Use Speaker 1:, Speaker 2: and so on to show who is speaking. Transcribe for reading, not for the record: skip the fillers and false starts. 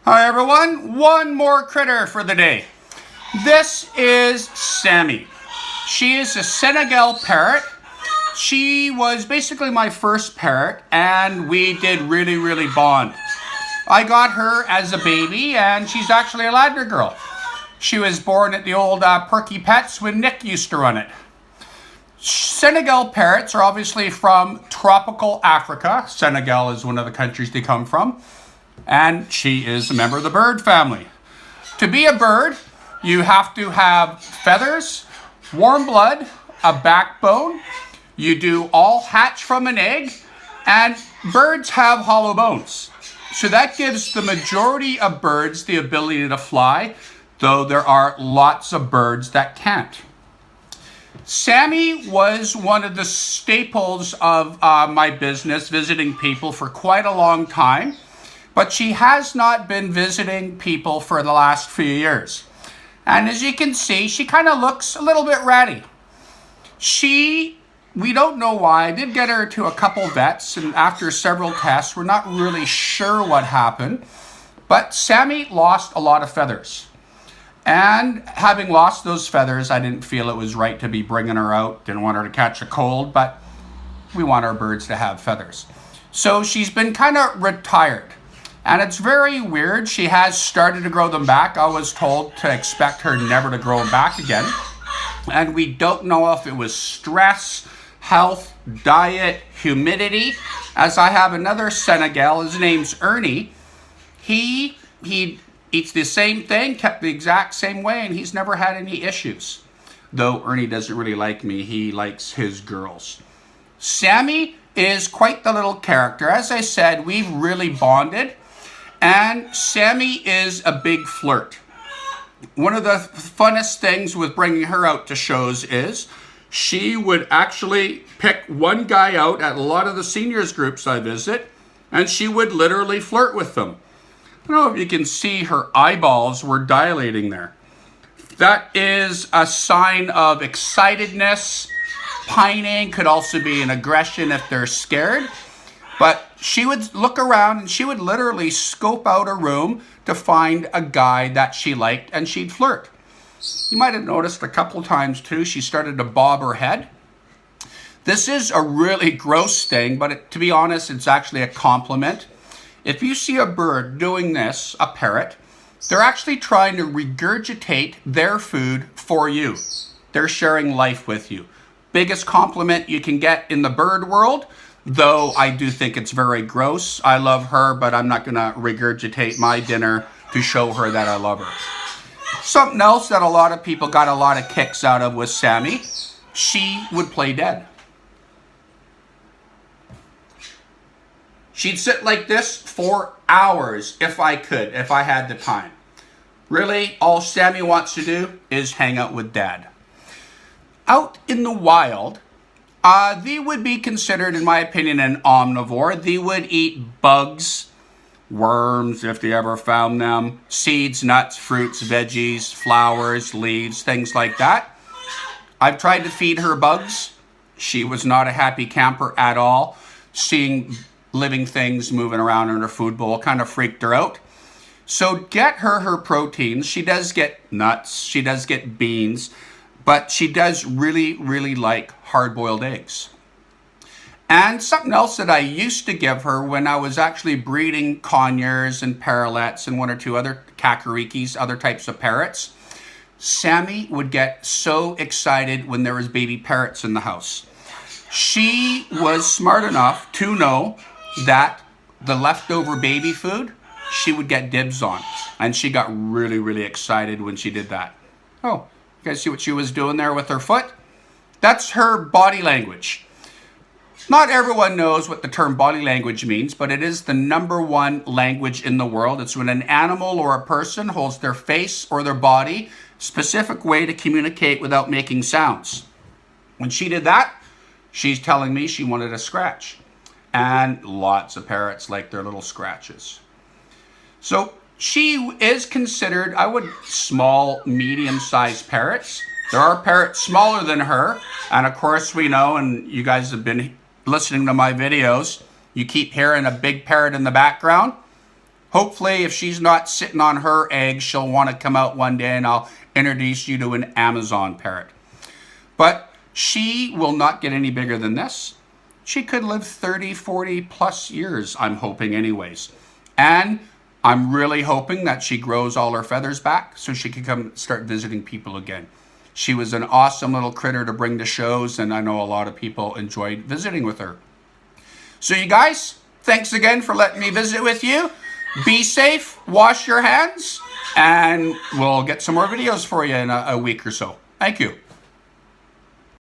Speaker 1: Hi everyone, one more critter for the day. This is Sammy. She is a Senegal parrot. She was basically my first parrot and we did really bond. I got her as a baby and she's actually a ladder girl. She was born at the old Perky Pets when Nick used to run it. Senegal parrots are obviously from tropical Africa. Senegal is one of the countries they come from. And she is a member of the bird family. To be a bird, you have to have feathers, warm blood, a backbone. You do all hatch from an egg, and birds have hollow bones. So that gives the majority of birds the ability to fly, though there are lots of birds that can't. Sammy was one of the staples of my business, visiting people for quite a long time, but she has not been visiting people for the last few years. And as you can see, she kind of looks a little bit ratty. We don't know why. I did get her to a couple vets, and after several tests, we're not really sure what happened, but Sammy lost a lot of feathers. And having lost those feathers, I didn't feel it was right to be bringing her out. Didn't want her to catch a cold, but we want our birds to have feathers. So she's been kind of retired. And it's very weird. She has started to grow them back. I was told to expect her never to grow them back again. And we don't know if it was stress, health, diet, humidity. As I have another Senegal, his name's Ernie. He eats the same thing, kept the exact same way, and he's never had any issues. Though Ernie doesn't really like me, he likes his girls. Sammy is quite the little character. As I said, we've really bonded, and Sammy is a big flirt. One of the funnest things with bringing her out to shows is she would actually pick one guy out at a lot of the seniors groups I visit, and she would literally flirt with them. I don't know if you can see her eyeballs were dilating there. That is a sign of excitedness. Pining could also be an aggression if they're scared. But she would look around and she would literally scope out a room to find a guy that she liked, and she'd flirt. You might have noticed a couple times too, she started to bob her head. This is a really gross thing, but to be honest, it's actually a compliment. If you see a bird doing this, a parrot, they're actually trying to regurgitate their food for you. They're sharing life with you. Biggest compliment you can get in the bird world, though I do think it's very gross. I love her, but I'm not going to regurgitate my dinner to show her that I love her. Something else that a lot of people got a lot of kicks out of was Sammy. She would play dead. She'd sit like this for hours if I could, if I had the time. Really, all Sammy wants to do is hang out with Dad. Out in the wild, they would be considered, in my opinion, an omnivore. They would eat bugs, worms, if they ever found them, seeds, nuts, fruits, veggies, flowers, leaves, things like that. I've tried to feed her bugs. She was not a happy camper at all. Seeing living things moving around in her food bowl kind of freaked her out. So get her proteins. She does get nuts, she does get beans, but she does really like hard-boiled eggs. And something else that I used to give her when I was actually breeding conures and parrots and one or two other kakarikis, other types of parrots, Sammy would get so excited when there was baby parrots in the house. She was smart enough to know that the leftover baby food, she would get dibs on. And she got really excited when she did that. Oh, you guys see what she was doing there with her foot? That's her body language. Not everyone knows what the term body language means, but it is the #1 language in the world. It's when an animal or a person holds their face or their body a specific way to communicate without making sounds. When she did that, she's telling me she wanted a scratch. And lots of parrots like their little scratches. So she is considered, small, medium-sized parrots. There are parrots smaller than her. And of course we know, and you guys have been listening to my videos, you keep hearing a big parrot in the background. Hopefully, if she's not sitting on her eggs, she'll want to come out one day and I'll introduce you to an Amazon parrot. But she will not get any bigger than this. She could live 30, 40 plus years, I'm hoping anyways. And I'm really hoping that she grows all her feathers back so she can come start visiting people again. She was an awesome little critter to bring to shows, and I know a lot of people enjoyed visiting with her. So you guys, thanks again for letting me visit with you. Be safe, wash your hands, and we'll get some more videos for you in a week or so. Thank you.